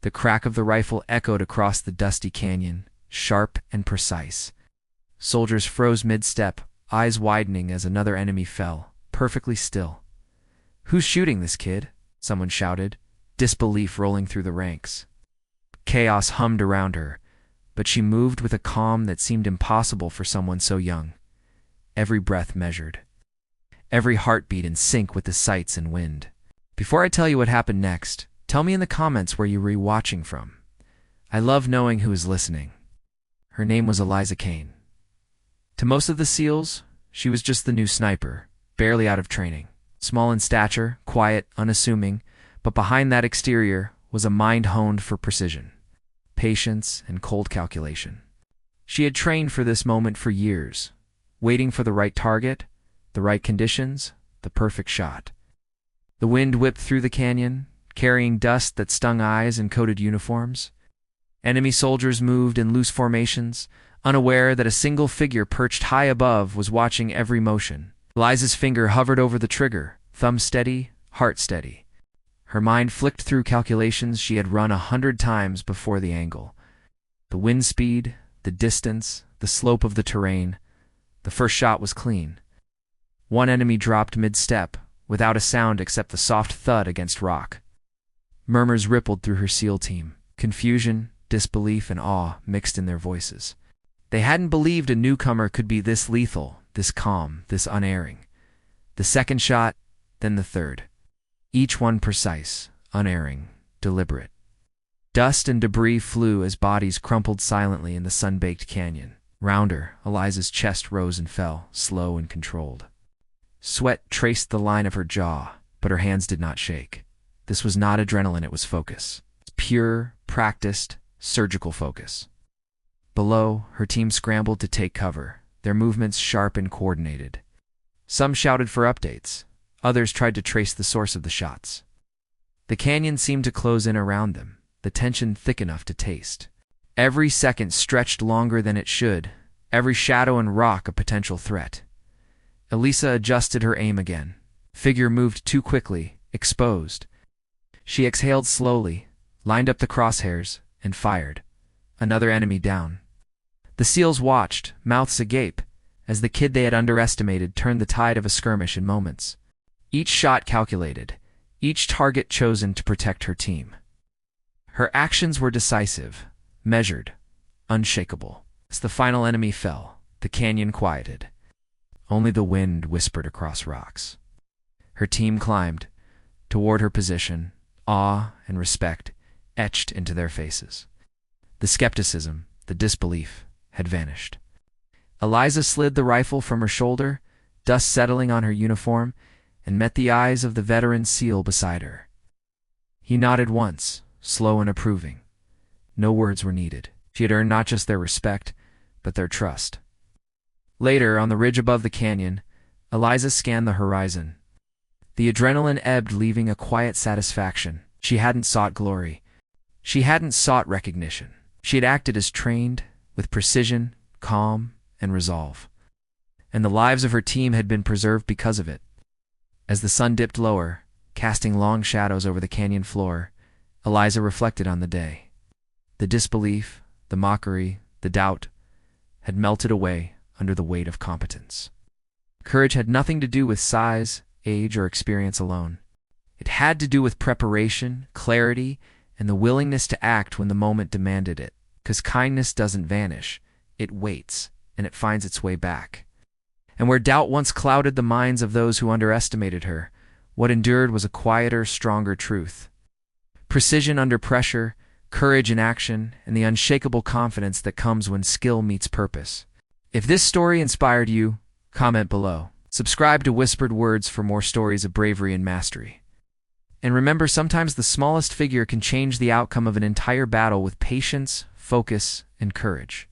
The crack of the rifle echoed across the dusty canyon, sharp and precise. Soldiers froze mid-step, eyes widening as another enemy fell, perfectly still. "Who's shooting this kid?" someone shouted, disbelief rolling through the ranks. Chaos hummed around her, but she moved with a calm that seemed impossible for someone so young. Every breath measured, every heartbeat in sync with the sights and wind. Before I tell you what happened next, tell me in the comments where you were watching from. I love knowing who is listening. Her name was Eliza Kane. To most of the SEALs, she was just the new sniper, barely out of training. Small in stature, quiet, unassuming, but behind that exterior was a mind honed for precision, patience, and cold calculation. She had trained for this moment for years, waiting for the right target, the right conditions, the perfect shot. The wind whipped through the canyon, carrying dust that stung eyes and coated uniforms. Enemy soldiers moved in loose formations, unaware that a single figure perched high above was watching every motion. Eliza's finger hovered over the trigger, thumb steady, heart steady. Her mind flicked through calculations she had run 100 times before the angle. The wind speed, the distance, the slope of the terrain. The first shot was clean. One enemy dropped mid-step, without a sound except the soft thud against rock. Murmurs rippled through her SEAL team. Confusion, disbelief, and awe mixed in their voices. They hadn't believed a newcomer could be this lethal, this calm, this unerring. The second shot, then the third. Each one precise, unerring, deliberate. Dust and debris flew as bodies crumpled silently in the sun-baked canyon. Round her, Eliza's chest rose and fell, slow and controlled. Sweat traced the line of her jaw, but her hands did not shake. This was not adrenaline, it was focus. Pure, practiced, surgical focus. Below, her team scrambled to take cover, their movements sharp and coordinated. Some shouted for updates. Others tried to trace the source of the shots. The canyon seemed to close in around them, the tension thick enough to taste. Every second stretched longer than it should, every shadow and rock a potential threat. Eliza adjusted her aim again. Figure moved too quickly, exposed. She exhaled slowly, lined up the crosshairs, and fired. Another enemy down. The SEALs watched, mouths agape, as the kid they had underestimated turned the tide of a skirmish in moments. Each shot calculated, each target chosen to protect her team. Her actions were decisive, measured, unshakable. As the final enemy fell, the canyon quieted. Only the wind whispered across rocks. Her team climbed toward her position, awe and respect etched into their faces. The skepticism, the disbelief, had vanished. Eliza slid the rifle from her shoulder, dust settling on her uniform, and met the eyes of the veteran SEAL beside her. He nodded once, slow and approving. No words were needed. She had earned not just their respect, but their trust. Later, on the ridge above the canyon, Eliza scanned the horizon. The adrenaline ebbed, leaving a quiet satisfaction. She hadn't sought glory. She hadn't sought recognition. She had acted as trained, with precision, calm, and resolve. And the lives of her team had been preserved because of it. As the sun dipped lower, casting long shadows over the canyon floor, Eliza reflected on the day. The disbelief, the mockery, the doubt had melted away under the weight of competence. Courage had nothing to do with size, age, or experience alone. It had to do with preparation, clarity, and the willingness to act when the moment demanded it. Because kindness doesn't vanish, it waits, and it finds its way back. And where doubt once clouded the minds of those who underestimated her, what endured was a quieter, stronger truth. Precision under pressure, courage in action, and the unshakable confidence that comes when skill meets purpose. If this story inspired you, comment below. Subscribe to Whispered Words for more stories of bravery and mastery. And remember, sometimes the smallest figure can change the outcome of an entire battle with patience, focus, and courage.